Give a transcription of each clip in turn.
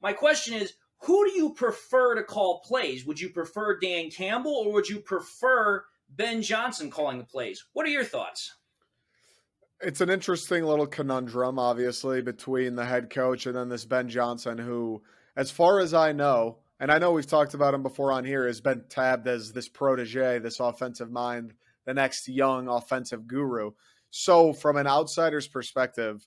My question is, who do you prefer to call plays? Would you prefer Dan Campbell or would you prefer Ben Johnson calling the plays? What are your thoughts? It's an interesting little conundrum, obviously, between the head coach and then this Ben Johnson, who, as far as I know, and I know we've talked about him before on here, has been tabbed as this protege, this offensive mind, the next young offensive guru. So, from an outsider's perspective,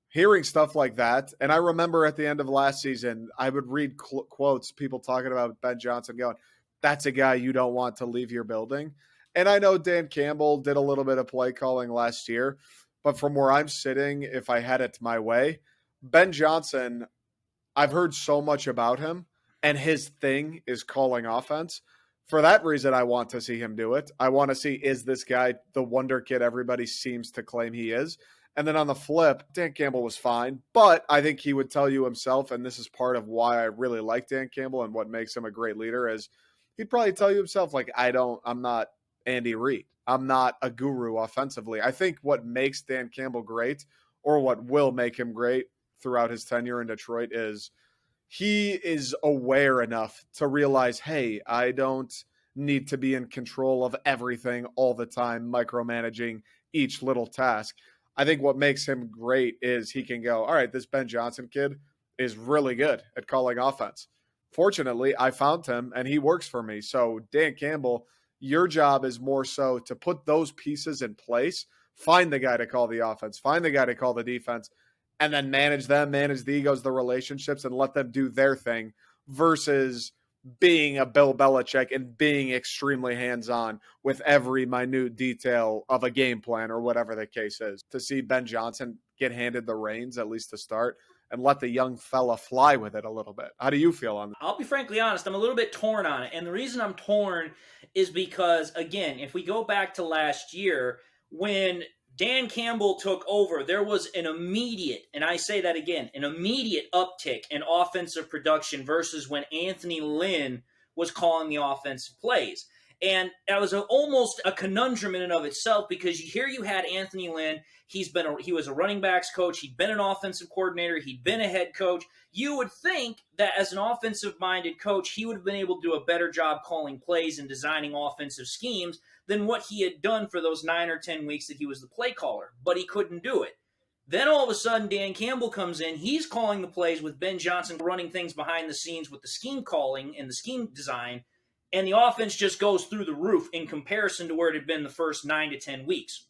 hearing stuff like that, and I remember at the end of last season, I would read quotes, people talking about Ben Johnson going, that's a guy you don't want to leave your building. And I know Dan Campbell did a little bit of play calling last year, but from where I'm sitting, if I had it my way, Ben Johnson, I've heard so much about him, and his thing is calling offense. For that reason, I want to see him do it. I want to see, is this guy the wonder kid everybody seems to claim he is? And then on the flip, Dan Campbell was fine, but I think he would tell you himself, and this is part of why I really like Dan Campbell and what makes him a great leader, is he'd probably tell you himself, like, I'm not Andy Reid. I'm not a guru offensively. I think what makes Dan Campbell great, or what will make him great throughout his tenure in Detroit, is he is aware enough to realize, hey, I don't need to be in control of everything all the time, micromanaging each little task. I think what makes him great is he can go, all right, this Ben Johnson kid is really good at calling offense. Fortunately, I found him and he works for me. So Dan Campbell, your job is more so to put those pieces in place, find the guy to call the offense, find the guy to call the defense, and then manage them, manage the egos, the relationships, and let them do their thing versus being a Bill Belichick and being extremely hands-on with every minute detail of a game plan or whatever the case is. To see Ben Johnson get handed the reins, at least to start, and let the young fella fly with it a little bit. How do you feel on that? I'll be frankly honest, I'm a little bit torn on it. And the reason I'm torn is because, again, if we go back to last year, when Dan Campbell took over, there was an immediate, and I say that again, an immediate uptick in offensive production versus when Anthony Lynn was calling the offensive plays. And that was almost a conundrum in and of itself, because here you had Anthony Lynn. He was a running backs coach. He'd been an offensive coordinator. He'd been a head coach. You would think that as an offensive-minded coach, he would have been able to do a better job calling plays and designing offensive schemes than what he had done for those 9 or 10 weeks that he was the play caller. But he couldn't do it. Then all of a sudden, Dan Campbell comes in. He's calling the plays with Ben Johnson running things behind the scenes with the scheme calling and the scheme design. And the offense just goes through the roof in comparison to where it had been the first 9 to 10 weeks.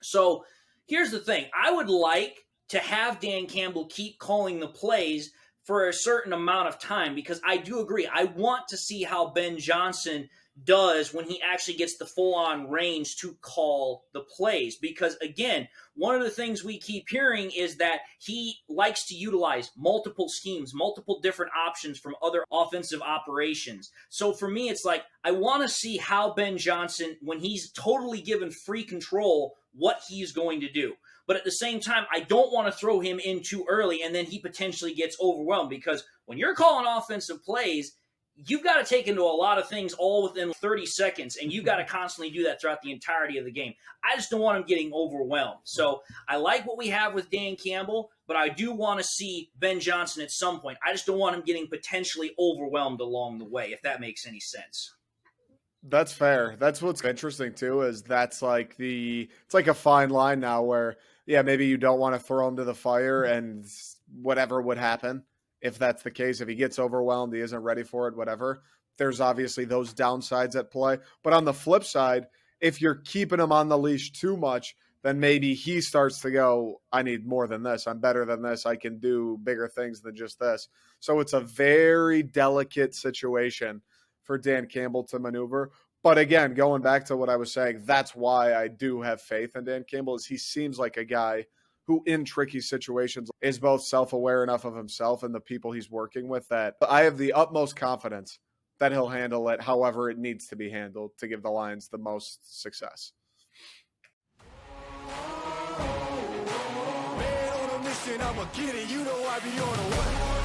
So here's the thing. I would like to have Dan Campbell keep calling the plays for a certain amount of time, because I do agree. I want to see how Ben Johnson does when he actually gets the full-on range to call the plays. Because, again, one of the things we keep hearing is that he likes to utilize multiple schemes, multiple different options from other offensive operations. So for me, it's like, I want to see how Ben Johnson, when he's totally given free control, what he's going to do. But at the same time, I don't want to throw him in too early and then he potentially gets overwhelmed, because when you're calling offensive plays, you've got to take into a lot of things all within 30 seconds, and you've got to constantly do that throughout the entirety of the game. I just don't want him getting overwhelmed. So I like what we have with Dan Campbell, but I do want to see Ben Johnson at some point. I just don't want him getting potentially overwhelmed along the way, if that makes any sense. That's fair. That's what's interesting too, is that's like it's like a fine line now where, yeah, maybe you don't want to throw him to the fire and whatever would happen. If that's the case, if he gets overwhelmed, he isn't ready for it, whatever, there's obviously those downsides at play. But on the flip side, if you're keeping him on the leash too much, then maybe he starts to go, I need more than this. I'm better than this. I can do bigger things than just this. So it's a very delicate situation for Dan Campbell to maneuver. But again, going back to what I was saying, that's why I do have faith in Dan Campbell, is he seems like a guy who in tricky situations is both self-aware enough of himself and the people he's working with that I have the utmost confidence that he'll handle it however it needs to be handled to give the Lions the most success. Man on a mission, I'ma get it. You know I be on a what?